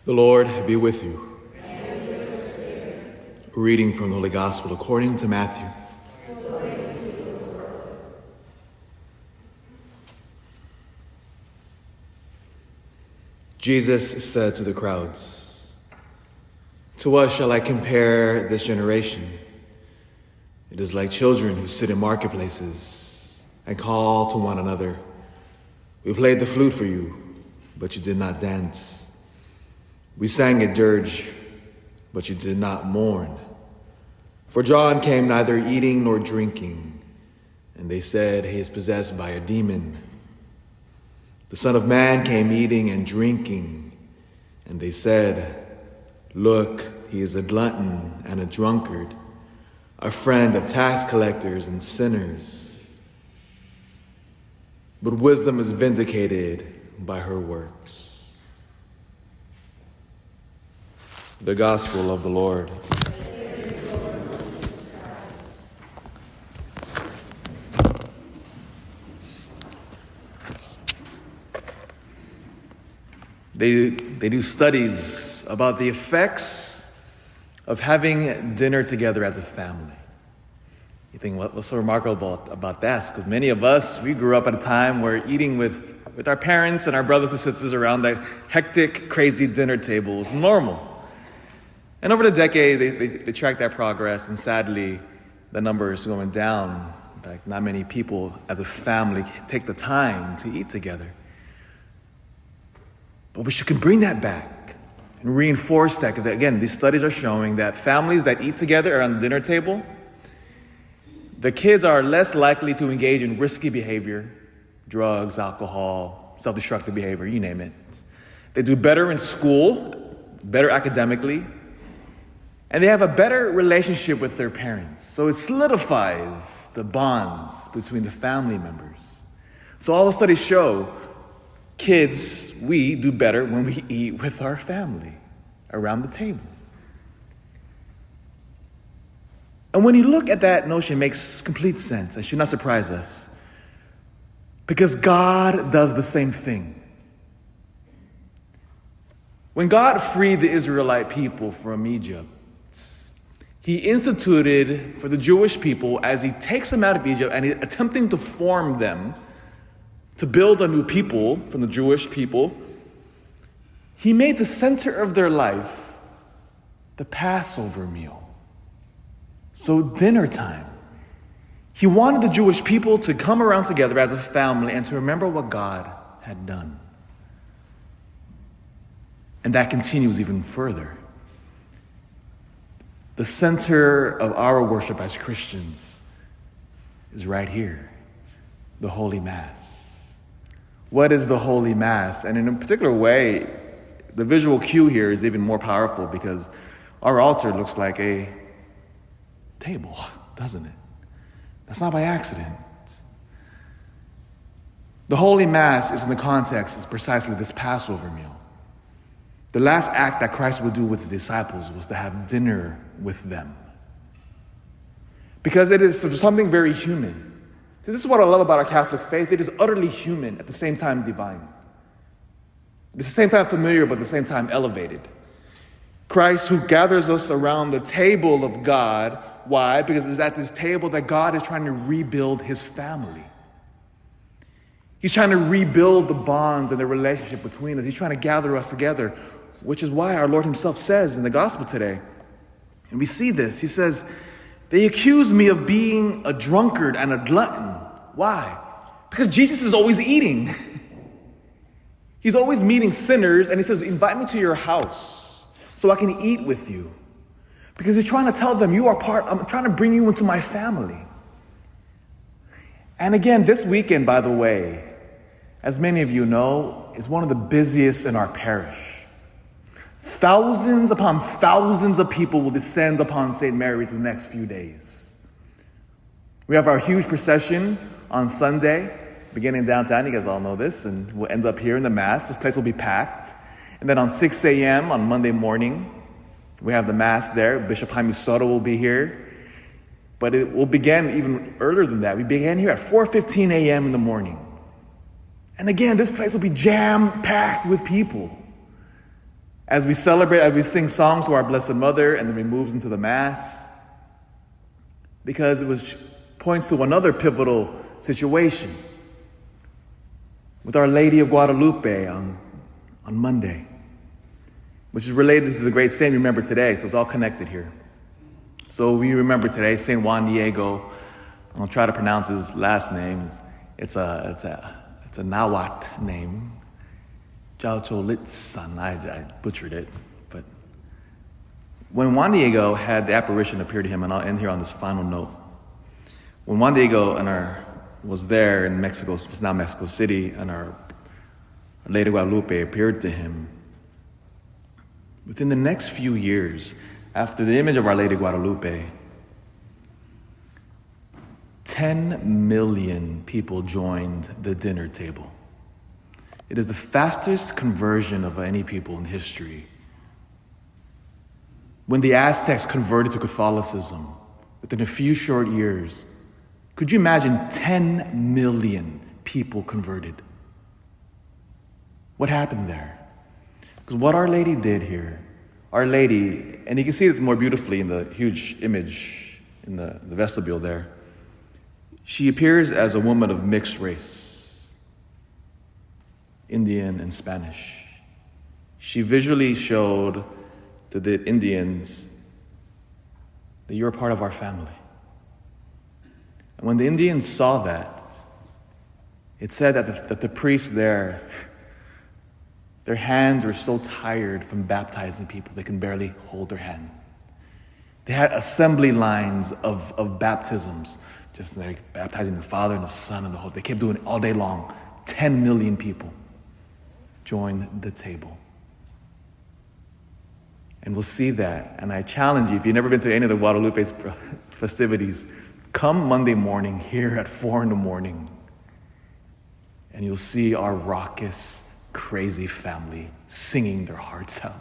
The Lord be with you. And with your spirit. Reading from the Holy Gospel according to Matthew. Glory to you, Lord. Jesus said to the crowds, "To what shall I compare this generation? It is like children who sit in marketplaces and call to one another. We played the flute for you, but you did not dance. We sang a dirge, but you did not mourn. For John came neither eating nor drinking, and they said he is possessed by a demon. The Son of Man came eating and drinking, and they said, 'Look, he is a glutton and a drunkard, a friend of tax collectors and sinners.' But wisdom is vindicated by her works." The Gospel of the Lord. They do studies about the effects of having dinner together as a family. You think, what's so remarkable about that? Because many of us, we grew up at a time where eating with our parents and our brothers and sisters around that hectic, crazy dinner table was normal. And over the decade, they tracked that progress, and sadly, the number is going down. In fact, not many people as a family take the time to eat together. But we can bring that back and reinforce that. Because again, these studies are showing that families that eat together around the dinner table, the kids are less likely to engage in risky behavior, drugs, alcohol, self-destructive behavior, you name it. They do better in school, better academically, and they have a better relationship with their parents. So it solidifies the bonds between the family members. So all the studies show kids, we do better when we eat with our family around the table. And when you look at that notion, it makes complete sense. It should not surprise us. Because God does the same thing. When God freed the Israelite people from Egypt, He instituted for the Jewish people, as He takes them out of Egypt and He's attempting to form them, to build a new people from the Jewish people, He made the center of their life the Passover meal. So dinner time. He wanted the Jewish people to come around together as a family and to remember what God had done. And that continues even further. The center of our worship as Christians is right here, the Holy Mass. What is the Holy Mass? And in a particular way, the visual cue here is even more powerful because our altar looks like a table, doesn't it? That's not by accident. The Holy Mass is in the context is precisely this Passover meal. The last act that Christ would do with His disciples was to have dinner with them. Because it is something very human. This is what I love about our Catholic faith. It is utterly human, at the same time divine. At the same time familiar, but at the same time elevated. Christ, who gathers us around the table of God. Why? Because it's at this table that God is trying to rebuild His family. He's trying to rebuild the bonds and the relationship between us. He's trying to gather us together, which is why our Lord Himself says in the gospel today, and we see this, He says, "They accuse me of being a drunkard and a glutton." Why? Because Jesus is always eating. He's always meeting sinners, and He says, "Invite me to your house so I can eat with you." Because He's trying to tell them, I'm trying to bring you into my family. And again, this weekend, by the way, as many of you know, is one of the busiest in our parish. Thousands upon thousands of people will descend upon St. Mary's in the next few days. We have our huge procession on Sunday, beginning downtown. You guys all know this, and we'll end up here in the Mass. This place will be packed. And then on 6 a.m. on Monday morning, we have the Mass there. Bishop Jaime Soto will be here. But it will begin even earlier than that. We began here at 4:15 a.m. in the morning. And again, this place will be jam-packed with people. As we celebrate, as we sing songs to our Blessed Mother, and then we move into the Mass, because it points to another pivotal situation with Our Lady of Guadalupe on Monday, which is related to the great saint we remember today, so it's all connected here. So we remember today Saint Juan Diego. I'm gonna try to pronounce his last name. It's a Nahuatl name. Jalcholitzan. I butchered it, but when Juan Diego had the apparition appear to him, and I'll end here on this final note. When Juan Diego was there in Mexico, it's now Mexico City, and Our Lady Guadalupe appeared to him, within the next few years, after the image of Our Lady Guadalupe, 10 million people joined the dinner table. It is the fastest conversion of any people in history. When the Aztecs converted to Catholicism, within a few short years, could you imagine 10 million people converted? What happened there? Because what Our Lady did here, Our Lady, and you can see this more beautifully in the huge image in the vestibule there, she appears as a woman of mixed race, Indian and Spanish. She visually showed to the Indians that you're a part of our family. And when the Indians saw that, it said that the priests there, their hands were so tired from baptizing people, they can barely hold their hand. They had assembly lines of baptisms, just like baptizing the Father and the Son and the Holy. They kept doing it all day long. 10 million people joined the table. And we'll see that. And I challenge you, if you've never been to any of the Guadalupe's festivities, come Monday morning here at 4 a.m, and you'll see our raucous, crazy family singing their hearts out.